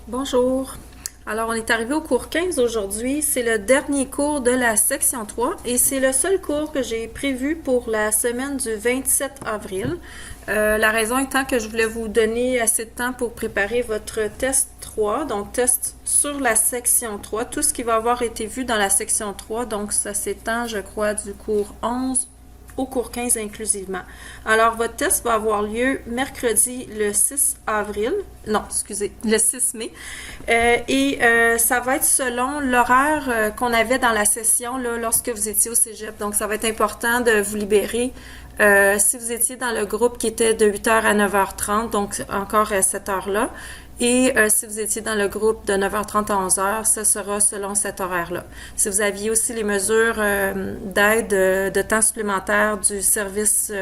Bonjour. Alors, on est arrivé au cours 15 aujourd'hui. C'est le dernier cours de la section 3 et c'est le seul cours que j'ai prévu pour la semaine du 27 avril. La raison étant que je voulais vous donner assez de temps pour préparer votre test 3, donc test sur la section 3, tout ce qui va avoir été vu dans la section 3, donc ça s'étend, je crois, du cours 11 au cours 15 inclusivement. Alors, votre test va avoir lieu mercredi le 6 avril, non, excusez, le 6 mai, ça va être selon l'horaire qu'on avait dans la session là, lorsque vous étiez au cégep. Donc, ça va être important de vous libérer si vous étiez dans le groupe qui était de 8h à 9h30, donc encore à cette heure-là. Et si vous étiez dans le groupe de 9h30 à 11h, ce sera selon cet horaire-là. Si vous aviez aussi les mesures d'aide de temps supplémentaire du service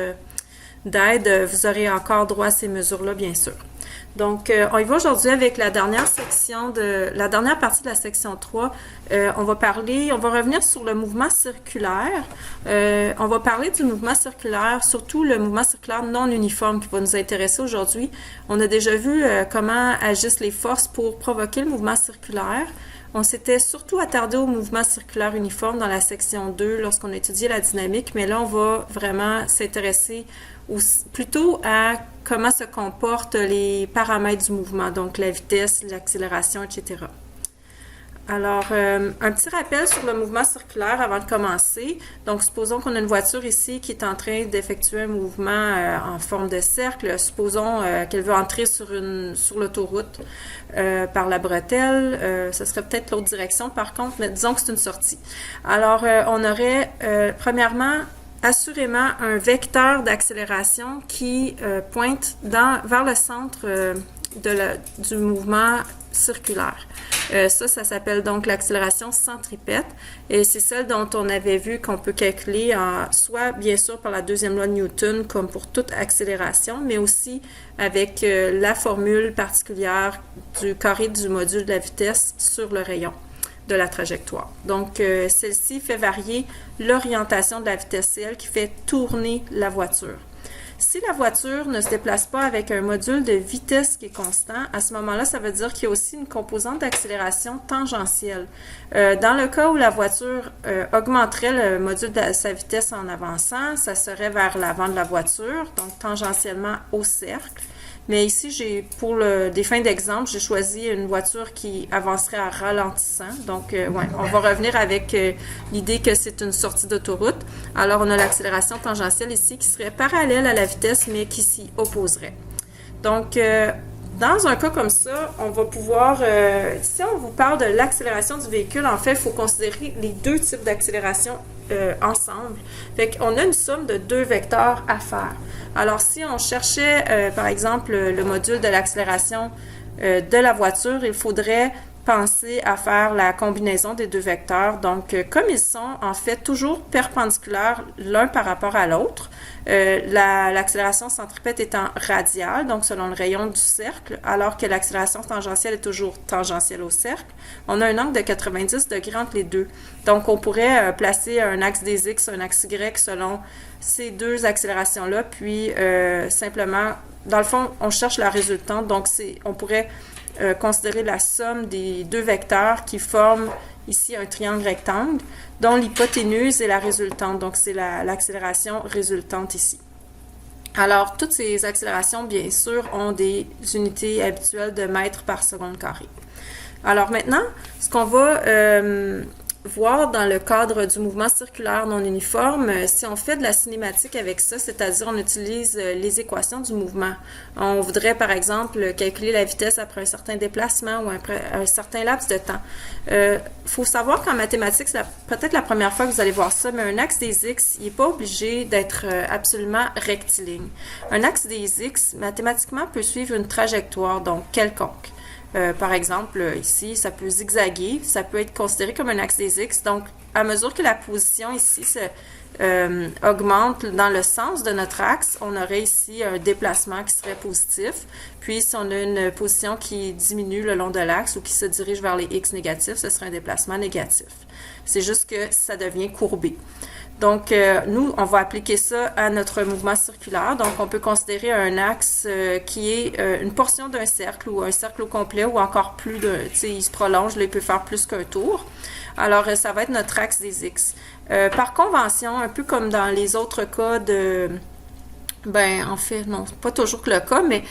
d'aide, vous aurez encore droit à ces mesures-là, bien sûr. Donc, on y va aujourd'hui avec la dernière partie de la section 3. On va revenir sur le mouvement circulaire. On va parler du mouvement circulaire, surtout le mouvement circulaire non uniforme qui va nous intéresser aujourd'hui. On a déjà vu comment agissent les forces pour provoquer le mouvement circulaire. On s'était surtout attardé au mouvement circulaire uniforme dans la section 2 lorsqu'on a étudié la dynamique, mais là, on va vraiment s'intéresser plutôt à comment se comportent les paramètres du mouvement, donc la vitesse, l'accélération, etc. Alors, un petit rappel sur le mouvement circulaire avant de commencer. Donc, supposons qu'on a une voiture ici qui est en train d'effectuer un mouvement en forme de cercle. Supposons qu'elle veut entrer sur l'autoroute par la bretelle. Ce serait peut-être l'autre direction par contre, mais disons que c'est une sortie. Alors, on aurait premièrement assurément un vecteur d'accélération qui pointe vers le centre du mouvement circulaire. Ça s'appelle donc l'accélération centripète et c'est celle dont on avait vu qu'on peut calculer soit bien sûr par la deuxième loi de Newton comme pour toute accélération, mais aussi avec la formule particulière du carré du module de la vitesse sur le rayon de la trajectoire. Donc, celle-ci fait varier l'orientation de la vitesse, c'est elle qui fait tourner la voiture. Si la voiture ne se déplace pas avec un module de vitesse qui est constant, à ce moment-là, ça veut dire qu'il y a aussi une composante d'accélération tangentielle. Dans le cas où la voiture augmenterait le module de sa vitesse en avançant, ça serait vers l'avant de la voiture, donc tangentiellement au cercle. Mais ici, pour des fins d'exemple, j'ai choisi une voiture qui avancerait en ralentissant. Donc, on va revenir avec l'idée que c'est une sortie d'autoroute. Alors, on a l'accélération tangentielle ici qui serait parallèle à la vitesse, mais qui s'y opposerait. Donc, dans un cas comme ça, on va pouvoir, si on vous parle de l'accélération du véhicule, en fait, il faut considérer les deux types d'accélération ensemble. Fait qu'on a une somme de deux vecteurs à faire. Alors, si on cherchait, par exemple, le module de l'accélération de la voiture, il faudrait penser à faire la combinaison des deux vecteurs. Donc, comme ils sont en fait toujours perpendiculaires l'un par rapport à l'autre, l'accélération centripète étant radiale, donc selon le rayon du cercle, alors que l'accélération tangentielle est toujours tangentielle au cercle, on a un angle de 90 degrés entre les deux. Donc, on pourrait placer un axe des X, un axe Y selon ces deux accélérations-là, puis simplement, dans le fond, on cherche la résultante, donc on pourrait considérer la somme des deux vecteurs qui forment ici un triangle rectangle, dont l'hypoténuse est la résultante, donc c'est l'accélération résultante ici. Alors, toutes ces accélérations, bien sûr, ont des unités habituelles de mètres par seconde carré. Alors maintenant, ce qu'on va voir dans le cadre du mouvement circulaire non uniforme, si on fait de la cinématique avec ça, c'est-à-dire on utilise les équations du mouvement. On voudrait par exemple calculer la vitesse après un certain déplacement ou après un certain laps de temps. Faut savoir qu'en mathématiques, c'est peut-être la première fois que vous allez voir ça, mais un axe des X, il n'est pas obligé d'être absolument rectiligne. Un axe des X, mathématiquement, peut suivre une trajectoire, donc quelconque. Par exemple, ici, ça peut zigzaguer, ça peut être considéré comme un axe des X. Donc, à mesure que la position ici augmente dans le sens de notre axe, on aurait ici un déplacement qui serait positif. Puis, si on a une position qui diminue le long de l'axe ou qui se dirige vers les X négatifs, ce serait un déplacement négatif. C'est juste que ça devient courbé. Donc, nous, on va appliquer ça à notre mouvement circulaire. Donc, on peut considérer un axe qui est une portion d'un cercle ou un cercle au complet ou encore plus de, tu sais, il se prolonge, là, il peut faire plus qu'un tour. Alors, ça va être notre axe des X. Par convention, un peu comme dans les autres cas de... Ben, en fait, non, c'est pas toujours le cas, mais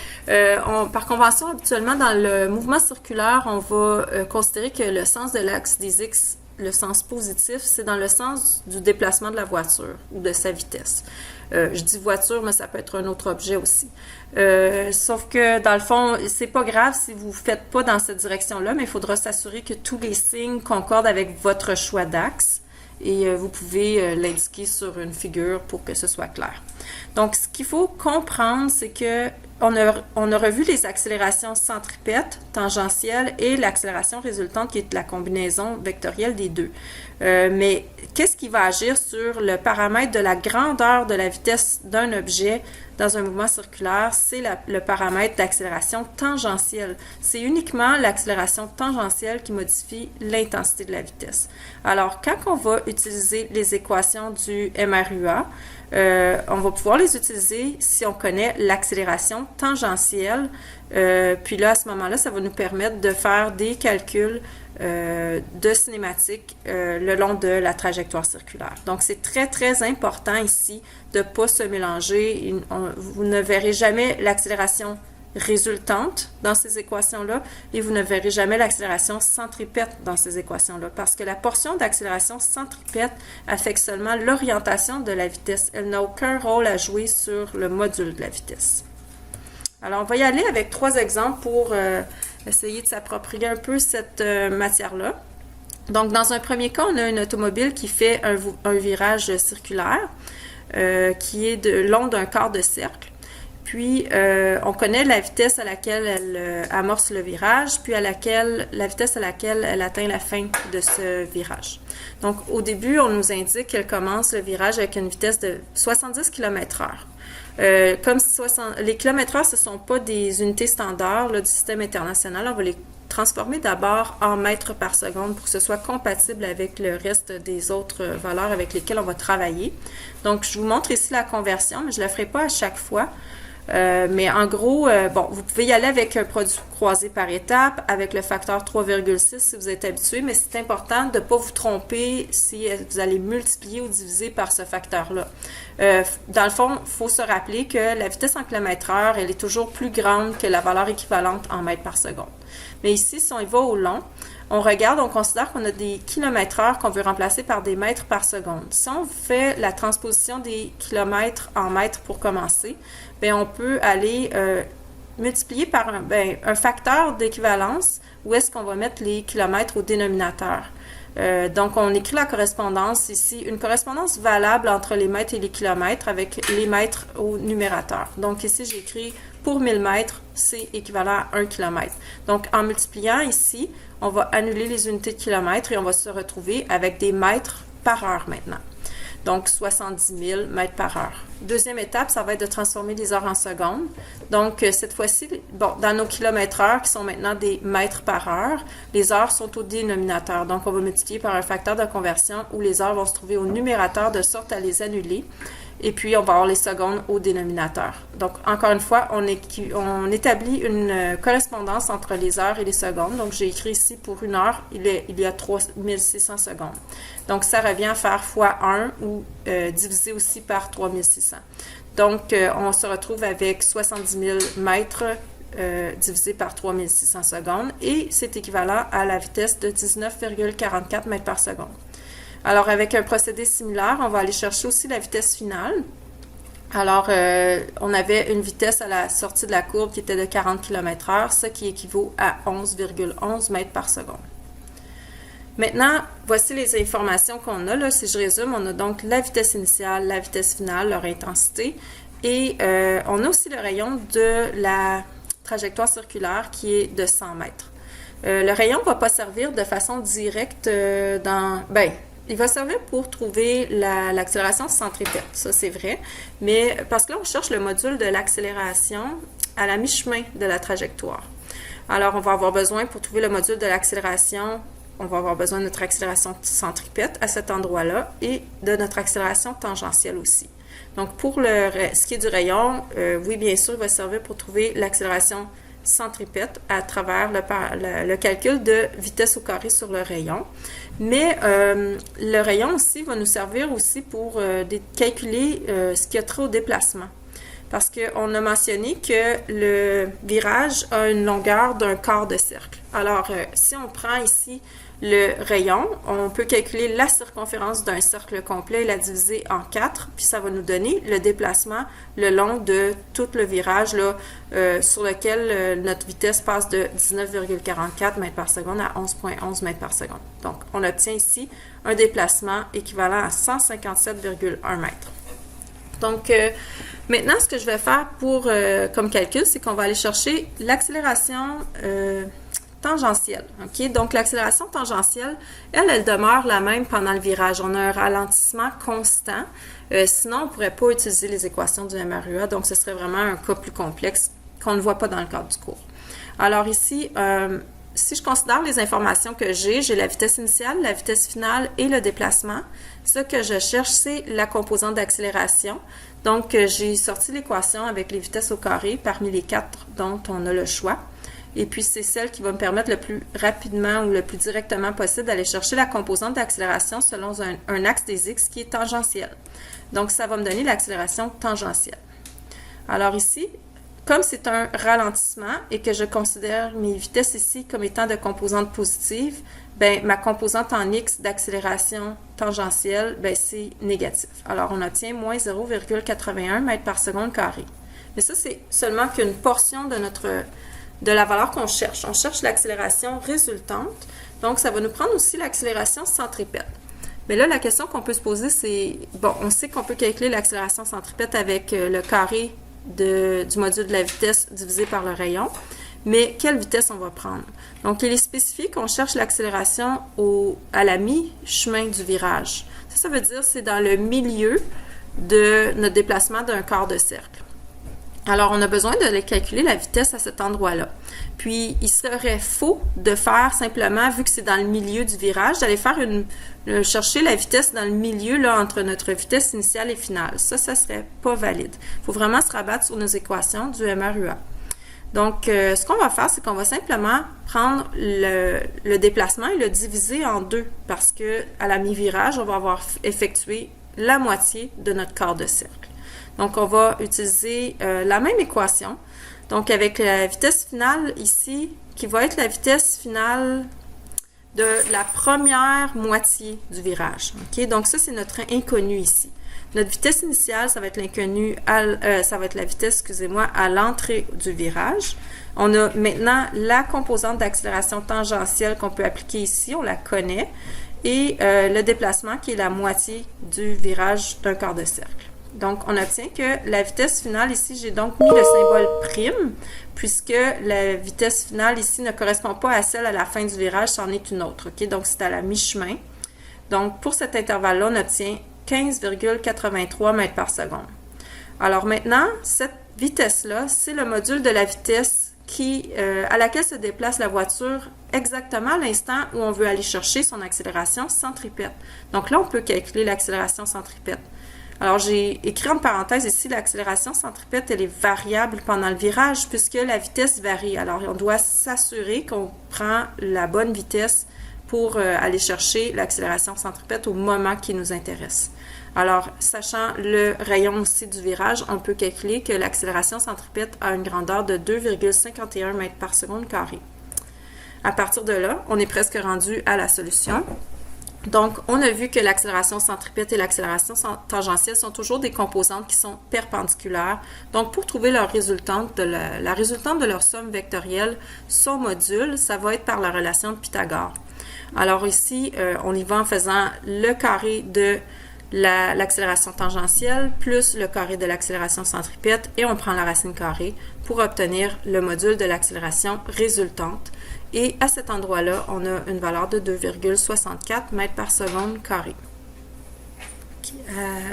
par convention, habituellement, dans le mouvement circulaire, on va considérer que le sens de l'axe des X, le sens positif, c'est dans le sens du déplacement de la voiture ou de sa vitesse. Je dis voiture, mais ça peut être un autre objet aussi. Sauf que, dans le fond, c'est pas grave si vous ne faites pas dans cette direction-là, mais il faudra s'assurer que tous les signes concordent avec votre choix d'axe. Et vous pouvez l'indiquer sur une figure pour que ce soit clair. Donc, ce qu'il faut comprendre, c'est que on a revu les accélérations centripètes, tangentielles et l'accélération résultante qui est la combinaison vectorielle des deux. Mais qu'est-ce qui va agir sur le paramètre de la grandeur de la vitesse d'un objet dans un mouvement circulaire? C'est le paramètre d'accélération tangentielle. C'est uniquement l'accélération tangentielle qui modifie l'intensité de la vitesse. Alors, quand on va utiliser les équations du MRUA, on va pouvoir les utiliser si on connaît l'accélération tangentielle. Puis là, à ce moment-là, ça va nous permettre de faire des calculs de cinématique le long de la trajectoire circulaire. Donc, c'est très, très important ici de ne pas se mélanger. Vous ne verrez jamais l'accélération résultante dans ces équations-là et vous ne verrez jamais l'accélération centripète dans ces équations-là parce que la portion d'accélération centripète affecte seulement l'orientation de la vitesse. Elle n'a aucun rôle à jouer sur le module de la vitesse. Alors, on va y aller avec 3 exemples pour essayer de s'approprier un peu cette matière-là. Donc, dans un premier cas, on a une automobile qui fait un virage circulaire qui est long d'un quart de cercle. Puis, on connaît la vitesse à laquelle elle amorce le virage, puis la vitesse à laquelle elle atteint la fin de ce virage. Donc, au début, on nous indique qu'elle commence le virage avec une vitesse de 70 km/h. Comme si les km/h, ce ne sont pas des unités standards là, du système international, on va les transformer d'abord en mètres par seconde pour que ce soit compatible avec le reste des autres valeurs avec lesquelles on va travailler. Donc, je vous montre ici la conversion, mais je ne la ferai pas à chaque fois. Mais en gros, bon, vous pouvez y aller avec un produit croisé par étape, avec le facteur 3,6 si vous êtes habitué, mais c'est important de ne pas vous tromper si vous allez multiplier ou diviser par ce facteur-là. Dans le fond, il faut se rappeler que la vitesse en km/h, elle est toujours plus grande que la valeur équivalente en mètres par seconde. Mais ici, si on y va au long, on regarde, on considère qu'on a des km/h qu'on veut remplacer par des mètres par seconde. Si on fait la transposition des kilomètres en mètres pour commencer, bien, on peut aller multiplier par un facteur d'équivalence où est-ce qu'on va mettre les kilomètres au dénominateur. Donc, on écrit la correspondance ici, une correspondance valable entre les mètres et les kilomètres avec les mètres au numérateur. Donc, ici, j'ai écrit pour 1000 mètres, c'est équivalent à 1 km. Donc, en multipliant ici, on va annuler les unités de kilomètres et on va se retrouver avec des mètres par heure maintenant. Donc, 70 000 mètres par heure. Deuxième étape, ça va être de transformer les heures en secondes. Donc, cette fois-ci, bon, dans nos kilomètres-heures, qui sont maintenant des mètres par heure, les heures sont au dénominateur. Donc, on va multiplier par un facteur de conversion où les heures vont se trouver au numérateur de sorte à les annuler. Et puis, on va avoir les secondes au dénominateur. Donc, encore une fois, on établit une correspondance entre les heures et les secondes. Donc, j'ai écrit ici pour une heure, il y a 3600 secondes. Donc, ça revient à faire fois 1 ou divisé aussi par 3600. Donc, on se retrouve avec 70 000 mètres divisé par 3600 secondes et c'est équivalent à la vitesse de 19,44 mètres par seconde. Alors, avec un procédé similaire, on va aller chercher aussi la vitesse finale. Alors, on avait une vitesse à la sortie de la courbe qui était de 40 km/h, ce qui équivaut à 11,11 mètres par seconde. Maintenant, voici les informations qu'on a. Là, si je résume, on a donc la vitesse initiale, la vitesse finale, leur intensité, et on a aussi le rayon de la trajectoire circulaire qui est de 100 mètres. Le rayon ne va pas servir de façon directe il va servir pour trouver l'accélération centripète, ça c'est vrai, mais parce que là on cherche le module de l'accélération à la mi-chemin de la trajectoire. Alors on va avoir besoin pour trouver le module de l'accélération, on va avoir besoin de notre accélération centripète à cet endroit-là et de notre accélération tangentielle aussi. Donc, pour ce qui est du rayon, oui, bien sûr, il va servir pour trouver l'accélération centripète à travers le calcul de vitesse au carré sur le rayon. Mais le rayon aussi va nous servir aussi pour calculer ce qui a trait au déplacement. Parce qu'on a mentionné que le virage a une longueur d'un quart de cercle. Alors, si on prend ici le rayon, on peut calculer la circonférence d'un cercle complet et la diviser en 4, puis ça va nous donner le déplacement le long de tout le virage là, sur lequel notre vitesse passe de 19,44 mètres par seconde à 11,11 mètres par seconde. Donc, on obtient ici un déplacement équivalent à 157,1 mètres. Donc, maintenant, ce que je vais faire comme calcul, c'est qu'on va aller chercher l'accélération tangentielle. Okay? Donc, l'accélération tangentielle, elle demeure la même pendant le virage. On a un ralentissement constant. Sinon, on ne pourrait pas utiliser les équations du MRUA. Donc, ce serait vraiment un cas plus complexe qu'on ne voit pas dans le cadre du cours. Alors ici, si je considère les informations que j'ai la vitesse initiale, la vitesse finale et le déplacement. Ce que je cherche, c'est la composante d'accélération. Donc, j'ai sorti l'équation avec les vitesses au carré parmi les 4 dont on a le choix. Et puis, c'est celle qui va me permettre le plus rapidement ou le plus directement possible d'aller chercher la composante d'accélération selon un axe des X qui est tangentiel. Donc, ça va me donner l'accélération tangentielle. Alors ici, comme c'est un ralentissement et que je considère mes vitesses ici comme étant de composantes positives, ben, ma composante en X d'accélération tangentielle, ben, c'est négatif. Alors, on obtient moins 0,81 mètres par seconde carré. Mais ça, c'est seulement qu'une portion de la valeur qu'on cherche. On cherche l'accélération résultante. Donc, ça va nous prendre aussi l'accélération centripète. Mais là, la question qu'on peut se poser, c'est, bon, on sait qu'on peut calculer l'accélération centripète avec le carré du module de la vitesse divisé par le rayon, mais quelle vitesse on va prendre? Donc, il est spécifié qu'on cherche l'accélération à la mi-chemin du virage. Ça veut dire que c'est dans le milieu de notre déplacement d'un quart de cercle. Alors, on a besoin de calculer la vitesse à cet endroit-là. Puis, il serait faux de faire simplement, vu que c'est dans le milieu du virage, d'aller faire chercher la vitesse dans le milieu là, entre notre vitesse initiale et finale. Ça serait pas valide. Il faut vraiment se rabattre sur nos équations du MRUA. Donc, ce qu'on va faire, c'est qu'on va simplement prendre le déplacement et le diviser en deux parce que à la mi-virage, on va avoir effectué la moitié de notre quart de cercle. Donc, on va utiliser la même équation. Donc, avec la vitesse finale ici, qui va être la vitesse finale de la première moitié du virage. Okay? Donc, ça, c'est notre inconnu ici. Notre vitesse initiale, ça va être l'inconnu, ça va être la vitesse, excusez-moi, à l'entrée du virage. On a maintenant la composante d'accélération tangentielle qu'on peut appliquer ici, on la connaît, et le déplacement qui est la moitié du virage d'un quart de cercle. Donc, on obtient que la vitesse finale ici, j'ai donc mis le symbole prime, puisque la vitesse finale ici ne correspond pas à celle à la fin du virage, c'en est une autre. Okay? Donc, c'est à la mi-chemin. Donc, pour cet intervalle-là, on obtient 15,83 mètres par seconde. Alors maintenant, cette vitesse-là, c'est le module de la vitesse à laquelle se déplace la voiture exactement à l'instant où on veut aller chercher son accélération centripète. Donc là, on peut calculer l'accélération centripète. Alors, j'ai écrit en parenthèse ici, l'accélération centripète, elle est variable pendant le virage puisque la vitesse varie. Alors, on doit s'assurer qu'on prend la bonne vitesse pour aller chercher l'accélération centripète au moment qui nous intéresse. Alors, sachant le rayon aussi du virage, on peut calculer que l'accélération centripète a une grandeur de 2,51 mètres par seconde carré. À partir de là, on est presque rendu à la solution. Donc, on a vu que l'accélération centripète et l'accélération tangentielle sont toujours des composantes qui sont perpendiculaires. Donc, pour trouver leur résultante la résultante de leur somme vectorielle, son module, ça va être par la relation de Pythagore. Alors ici, on y va en faisant le carré de l'accélération tangentielle plus le carré de l'accélération centripète et on prend la racine carrée pour obtenir le module de l'accélération résultante. Et à cet endroit-là, on a une valeur de 2,64 mètres par seconde carré.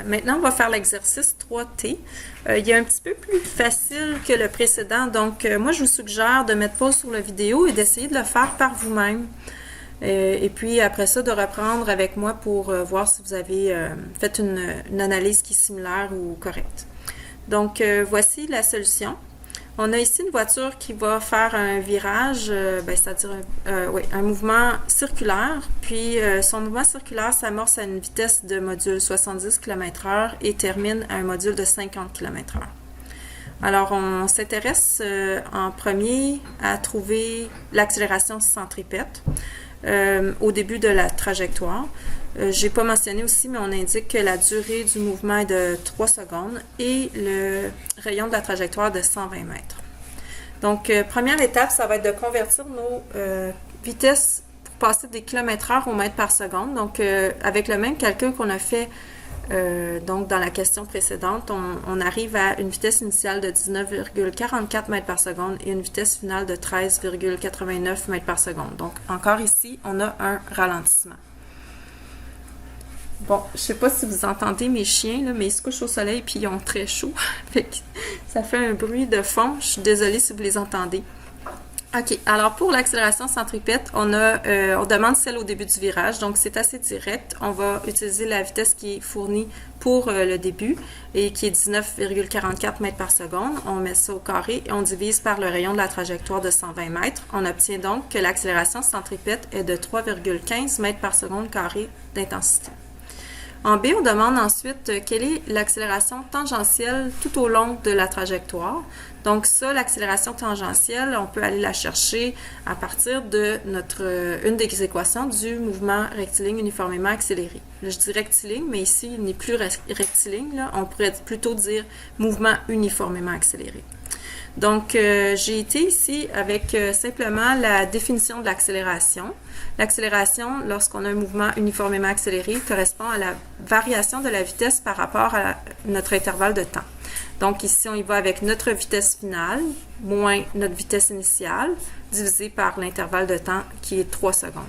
Maintenant, on va faire l'exercice 3T. Il est un petit peu plus facile que le précédent, donc moi, je vous suggère de mettre pause sur la vidéo et d'essayer de le faire par vous-même. Et puis après ça, de reprendre avec moi pour voir si vous avez fait une analyse qui est similaire ou correcte. Donc, voici la solution. On a ici une voiture qui va faire un virage, c'est-à-dire un mouvement circulaire. Puis, son mouvement circulaire s'amorce à une vitesse de module 70 km/h et termine à un module de 50 km/h. Alors, on s'intéresse en premier à trouver l'accélération centripète au début de la trajectoire. J'ai pas mentionné aussi, mais on indique que la durée du mouvement est de 3 secondes et le rayon de la trajectoire de 120 mètres. Donc, première étape, ça va être de convertir nos vitesses pour passer des km/h au mètre par seconde. Donc, avec le même calcul qu'on a fait donc dans la question précédente, on arrive à une vitesse initiale de 19,44 mètres par seconde et une vitesse finale de 13,89 mètres par seconde. Donc, encore ici, on a un ralentissement. Bon, je sais pas si vous entendez mes chiens, là, mais ils se couchent au soleil puis ils ont très chaud. Fait que ça fait un bruit de fond. Je suis désolée si vous les entendez. OK. Alors, pour l'accélération centripète, on demande celle au début du virage. Donc, c'est assez direct. On va utiliser la vitesse qui est fournie pour le début et qui est 19,44 mètres par seconde. On met ça au carré et on divise par le rayon de la trajectoire de 120 mètres. On obtient donc que l'accélération centripète est de 3,15 mètres par seconde carré d'intensité. En B, on demande ensuite quelle est l'accélération tangentielle tout au long de la trajectoire. Donc ça, l'accélération tangentielle, on peut aller la chercher à partir de une des équations du mouvement rectiligne uniformément accéléré. Là, je dis rectiligne, mais ici, il n'est plus rectiligne. Là. On pourrait plutôt dire mouvement uniformément accéléré. Donc, j'ai été ici avec simplement la définition de l'accélération. L'accélération, lorsqu'on a un mouvement uniformément accéléré, correspond à la variation de la vitesse par rapport à notre intervalle de temps. Donc, ici, on y va avec notre vitesse finale moins notre vitesse initiale divisé par l'intervalle de temps qui est 3 secondes.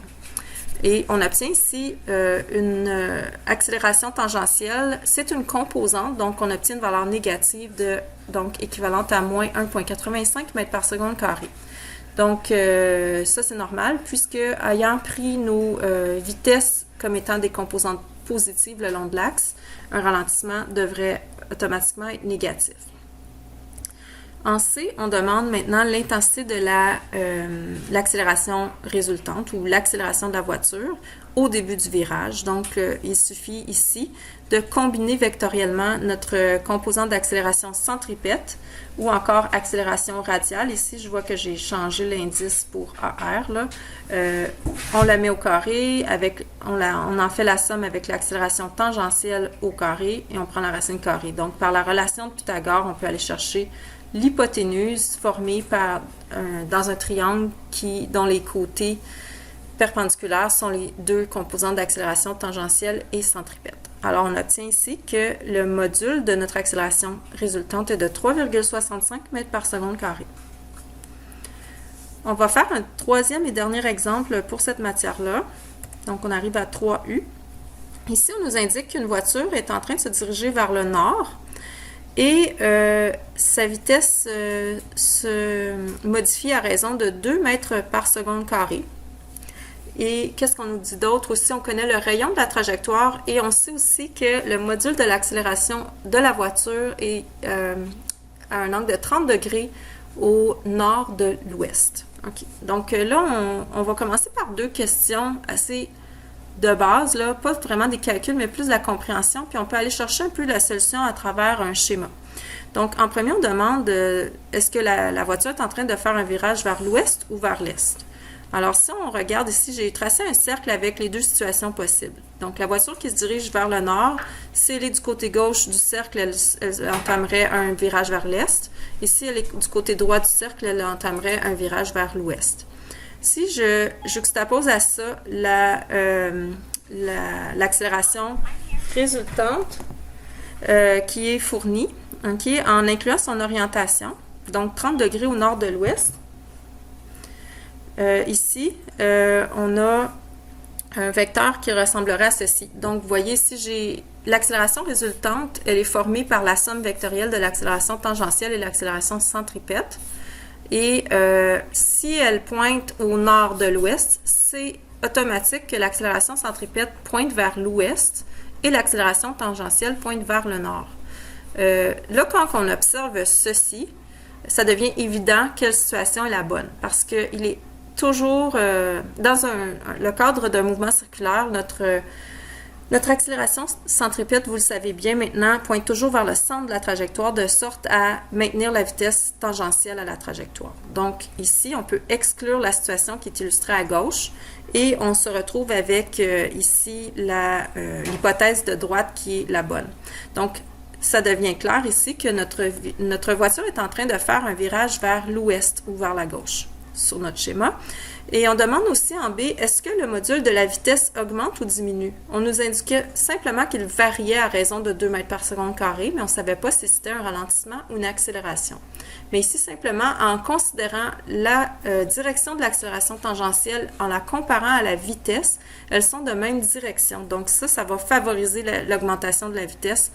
Et on obtient ici une accélération tangentielle. C'est une composante, donc on obtient une valeur négative donc équivalente à moins 1,85 mètres par seconde carré. Donc, ça, c'est normal, puisque ayant pris nos vitesses comme étant des composantes positives le long de l'axe, un ralentissement devrait automatiquement être négatif. En C, on demande maintenant l'intensité de l'accélération résultante ou l'accélération de la voiture au début du virage. Donc, il suffit ici de combiner vectoriellement notre composante d'accélération centripète ou encore accélération radiale. Ici, je vois que j'ai changé l'indice pour AR. Là. On la met au carré, on en fait la somme avec l'accélération tangentielle au carré et on prend la racine carrée. Donc, par la relation de Pythagore, on peut aller chercher l'hypoténuse formée dans un triangle dont les côtés perpendiculaires sont les deux composantes d'accélération tangentielle et centripète. Alors, on obtient ici que le module de notre accélération résultante est de 3,65 mètres par seconde carré. On va faire un troisième et dernier exemple pour cette matière-là. Donc, on arrive à 3U. Ici, on nous indique qu'une voiture est en train de se diriger vers le nord. Et sa vitesse se modifie à raison de 2 mètres par seconde carré. Et qu'est-ce qu'on nous dit d'autre aussi? On connaît le rayon de la trajectoire et on sait aussi que le module de l'accélération de la voiture est à un angle de 30 degrés au nord de l'ouest. Okay. Donc là, on va commencer par deux questions assez de base, là, pas vraiment des calculs, mais plus de la compréhension, puis on peut aller chercher un peu la solution à travers un schéma. Donc, en premier, on demande est-ce que la voiture est en train de faire un virage vers l'ouest ou vers l'est? Alors, si on regarde ici, j'ai tracé un cercle avec les deux situations possibles. Donc, la voiture qui se dirige vers le nord, si elle est du côté gauche du cercle, elle entamerait un virage vers l'est. Et si elle est du côté droit du cercle, elle entamerait un virage vers l'ouest. Si je juxtapose à ça l'accélération résultante qui est fournie, okay, en incluant son orientation, donc 30 degrés au nord de l'ouest, ici, on a un vecteur qui ressemblerait à ceci. Donc, vous voyez, si j'ai l'accélération résultante, elle est formée par la somme vectorielle de l'accélération tangentielle et l'accélération centripète. Et si elle pointe au nord de l'ouest, c'est automatique que l'accélération centripète pointe vers l'ouest et l'accélération tangentielle pointe vers le nord. Là, quand on observe ceci, ça devient évident quelle situation est la bonne, parce qu'il est toujours, dans le cadre d'un mouvement circulaire, notre accélération centripète, vous le savez bien maintenant, pointe toujours vers le centre de la trajectoire de sorte à maintenir la vitesse tangentielle à la trajectoire. Donc ici, on peut exclure la situation qui est illustrée à gauche et on se retrouve avec ici l'hypothèse de droite qui est la bonne. Donc, ça devient clair ici que notre voiture est en train de faire un virage vers l'ouest ou vers la gauche sur notre schéma. Et on demande aussi en B, est-ce que le module de la vitesse augmente ou diminue? On nous indiquait simplement qu'il variait à raison de 2 mètres par seconde carré, mais on ne savait pas si c'était un ralentissement ou une accélération. Mais ici, simplement, en considérant la direction de l'accélération tangentielle, en la comparant à la vitesse, elles sont de même direction. Donc ça va favoriser l'augmentation de la vitesse.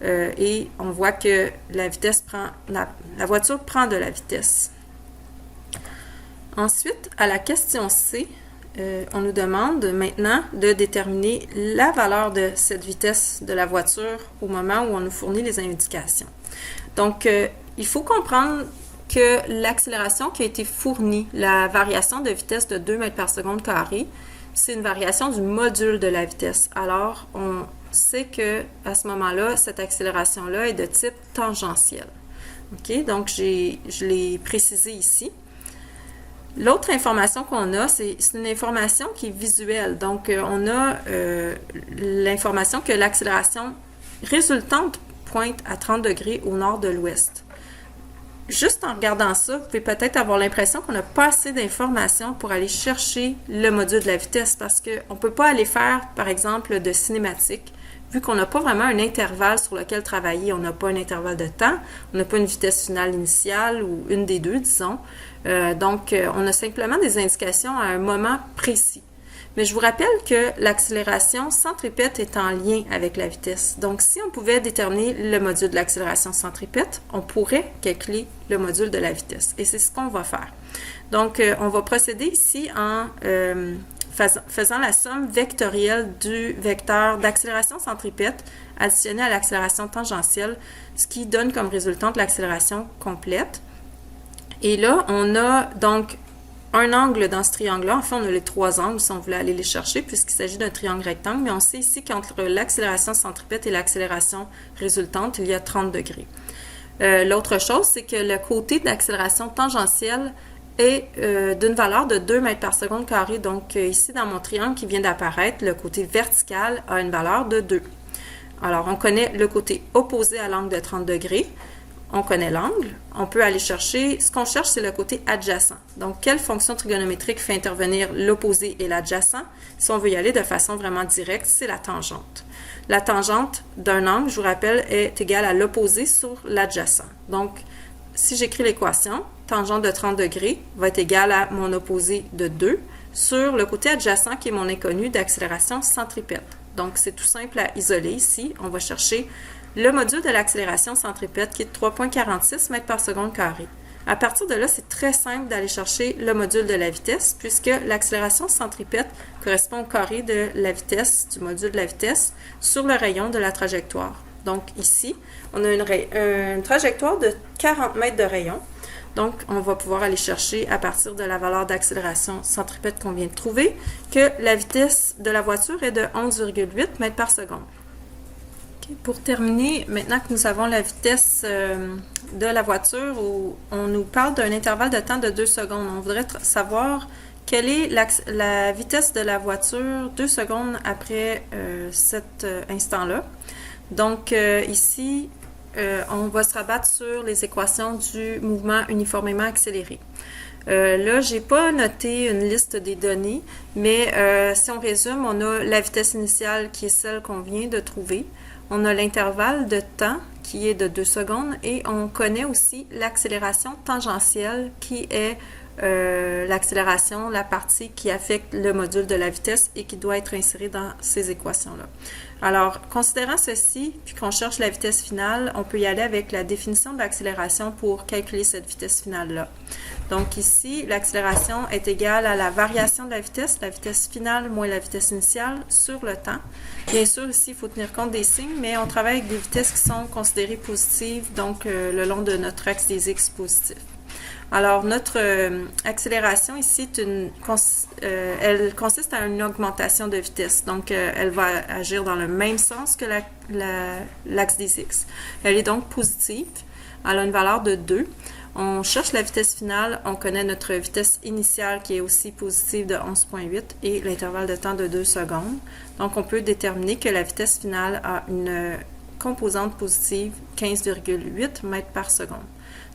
Et on voit que la voiture prend de la vitesse. Ensuite, à la question C, on nous demande maintenant de déterminer la valeur de cette vitesse de la voiture au moment où on nous fournit les indications. Donc, il faut comprendre que l'accélération qui a été fournie, la variation de vitesse de 2 mètres par seconde carré, c'est une variation du module de la vitesse. Alors, on sait que à ce moment-là, cette accélération-là est de type tangentiel. OK? Donc, je l'ai précisé ici. L'autre information qu'on a, c'est une information qui est visuelle. Donc, on a l'information que l'accélération résultante pointe à 30 degrés au nord de l'ouest. Juste en regardant ça, vous pouvez peut-être avoir l'impression qu'on n'a pas assez d'informations pour aller chercher le module de la vitesse parce qu'on ne peut pas aller faire, par exemple, de cinématique, vu qu'on n'a pas vraiment un intervalle sur lequel travailler. On n'a pas un intervalle de temps, on n'a pas une vitesse finale initiale ou une des deux, disons. Donc, on a simplement des indications à un moment précis. Mais je vous rappelle que l'accélération centripète est en lien avec la vitesse. Donc, si on pouvait déterminer le module de l'accélération centripète, on pourrait calculer le module de la vitesse. Et c'est ce qu'on va faire. Donc, on va procéder ici en faisant la somme vectorielle du vecteur d'accélération centripète additionné à l'accélération tangentielle, ce qui donne comme résultante l'accélération complète. Et là, on a donc un angle dans ce triangle-là. En fait, on a les 3 angles si on voulait aller les chercher puisqu'il s'agit d'un triangle rectangle, mais on sait ici qu'entre l'accélération centripète et l'accélération résultante, il y a 30 degrés. L'autre chose, c'est que le côté d'accélération tangentielle est d'une valeur de 2 mètres par seconde carré. Donc, ici, dans mon triangle qui vient d'apparaître, le côté vertical a une valeur de 2. Alors, on connaît le côté opposé à l'angle de 30 degrés. On connaît l'angle. On peut aller chercher, ce qu'on cherche, c'est le côté adjacent. Donc, quelle fonction trigonométrique fait intervenir l'opposé et l'adjacent? Si on veut y aller de façon vraiment directe, c'est la tangente. La tangente d'un angle, je vous rappelle, est égale à l'opposé sur l'adjacent. Donc, si j'écris l'équation, tangente de 30 degrés va être égale à mon opposé de 2 sur le côté adjacent qui est mon inconnu d'accélération centripète. Donc, c'est tout simple à isoler ici. On va chercher le module de l'accélération centripète qui est de 3,46 mètres par seconde carré. À partir de là, c'est très simple d'aller chercher le module de la vitesse puisque l'accélération centripète correspond au carré de la vitesse, du module de la vitesse, sur le rayon de la trajectoire. Donc ici, on a une trajectoire de 40 mètres de rayon. Donc, on va pouvoir aller chercher à partir de la valeur d'accélération centripète qu'on vient de trouver que la vitesse de la voiture est de 11,8 mètres par seconde. Pour terminer, maintenant que nous avons la vitesse de la voiture, on nous parle d'un intervalle de temps de 2 secondes. On voudrait savoir quelle est la vitesse de la voiture 2 secondes après cet instant-là. Donc, ici, on va se rabattre sur les équations du mouvement uniformément accéléré. Là, je n'ai pas noté une liste des données, mais si on résume, on a la vitesse initiale qui est celle qu'on vient de trouver. On a l'intervalle de temps qui est de 2 secondes et on connaît aussi l'accélération tangentielle qui est l'accélération, la partie qui affecte le module de la vitesse et qui doit être insérée dans ces équations-là. Alors, considérant ceci, puis qu'on cherche la vitesse finale, on peut y aller avec la définition de l'accélération pour calculer cette vitesse finale-là. Donc ici, l'accélération est égale à la variation de la vitesse finale moins la vitesse initiale sur le temps. Bien sûr, ici, il faut tenir compte des signes, mais on travaille avec des vitesses qui sont considérées positives, donc le long de notre axe des X positifs. Alors, notre accélération ici, elle consiste à une augmentation de vitesse. Donc, elle va agir dans le même sens que l'axe des X. Elle est donc positive. Elle a une valeur de 2. On cherche la vitesse finale. On connaît notre vitesse initiale qui est aussi positive de 11,8 et l'intervalle de temps de 2 secondes. Donc, on peut déterminer que la vitesse finale a une composante positive 15,8 mètres par seconde.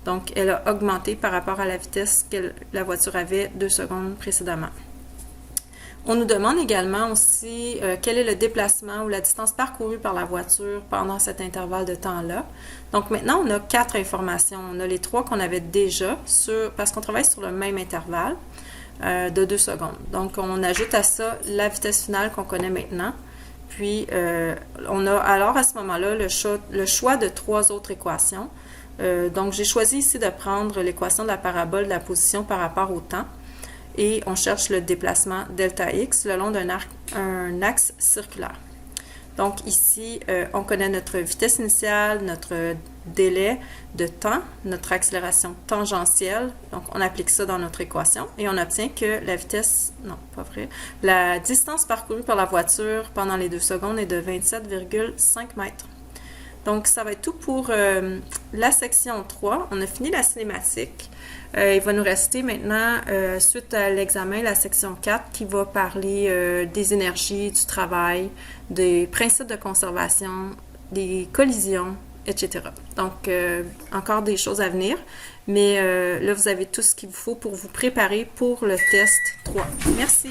Donc, elle a augmenté par rapport à la vitesse que la voiture avait 2 secondes précédemment. On nous demande également aussi quel est le déplacement ou la distance parcourue par la voiture pendant cet intervalle de temps-là. Donc, maintenant, on a 4 informations. On a les 3 qu'on avait déjà parce qu'on travaille sur le même intervalle de 2 secondes. Donc, on ajoute à ça la vitesse finale qu'on connaît maintenant. Puis, on a alors à ce moment-là le choix de 3 autres équations. Donc, j'ai choisi ici de prendre l'équation de la parabole de la position par rapport au temps et on cherche le déplacement delta x le long d'un axe circulaire. Donc, ici, on connaît notre vitesse initiale, notre délai de temps, notre accélération tangentielle. Donc, on applique ça dans notre équation et on obtient que la distance parcourue par la voiture pendant les 2 secondes est de 27,5 mètres. Donc, ça va être tout pour la section 3. On a fini la cinématique. Il va nous rester maintenant, suite à l'examen, la section 4 qui va parler des énergies, du travail, des principes de conservation, des collisions, etc. Donc, encore des choses à venir. Mais là, vous avez tout ce qu'il vous faut pour vous préparer pour le test 3. Merci!